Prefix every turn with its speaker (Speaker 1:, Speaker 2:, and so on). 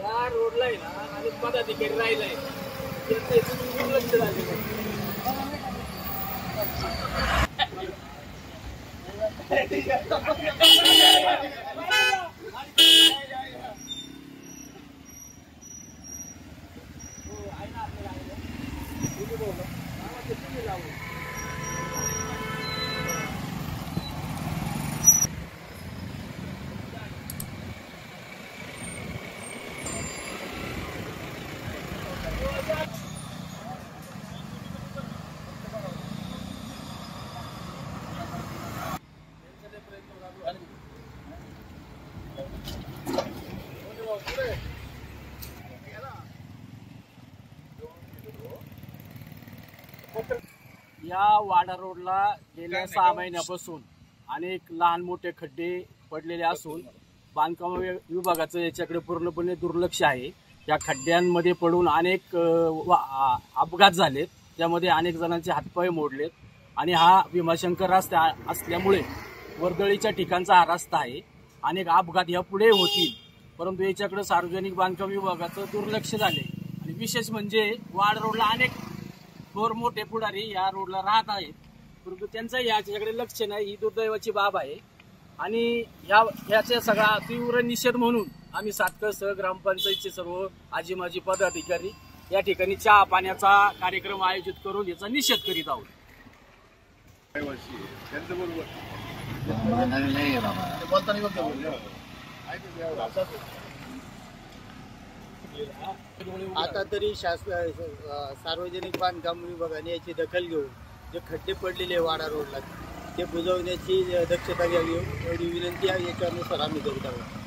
Speaker 1: या रोडला आहे ना आणि पदाधिकारी राहिलाय त्याचं याचं दुर्लक्ष झालेलं आहे. या वाडा रोडला गेल्या 6 महिन्यापासून अनेक लहान मोठे खड्डे पडलेले असून बांधकाम विभागाचं याच्याकडे पूर्णपणे दुर्लक्ष आहे. या खड्ड्यांमध्ये पडून अनेक अपघात झालेत, त्यामध्ये अनेक जणांचे हातपाय मोडलेत आणि हा भीमाशंकर रस्ता असल्यामुळे वर्दळीच्या ठिकाणचा हा रस्ता आहे. अनेक अपघात यापुढे होतील, परंतु याच्याकडे सार्वजनिक बांधकाम विभागाचं दुर्लक्ष झाले. आणि विशेष म्हणजे वाड रोडला अनेक थोर मोठे पुढारी या रोडला राहत आहेत, परंतु त्यांचाही याच्याकडे लक्ष नाही. ही दुर्दैवाची बाब आहे आणि ह्याचा सगळा तीव्र निषेध म्हणून आम्ही सातकळसह ग्रामपंचायतचे सर्व आजी माजी पदाधिकारी या ठिकाणी चहा पाण्याचा कार्यक्रम आयोजित करून याचा निषेध करीत आहोत.
Speaker 2: आता तरी सार्वजनिक बांधकाम विभागाने याची दखल घेऊन जे खड्डे पडलेले वाडा रोडला ते बुजवण्याची दक्षता घ्यावी एवढी विनंती आहे. याच्यानुसार आम्ही करीत आहोत.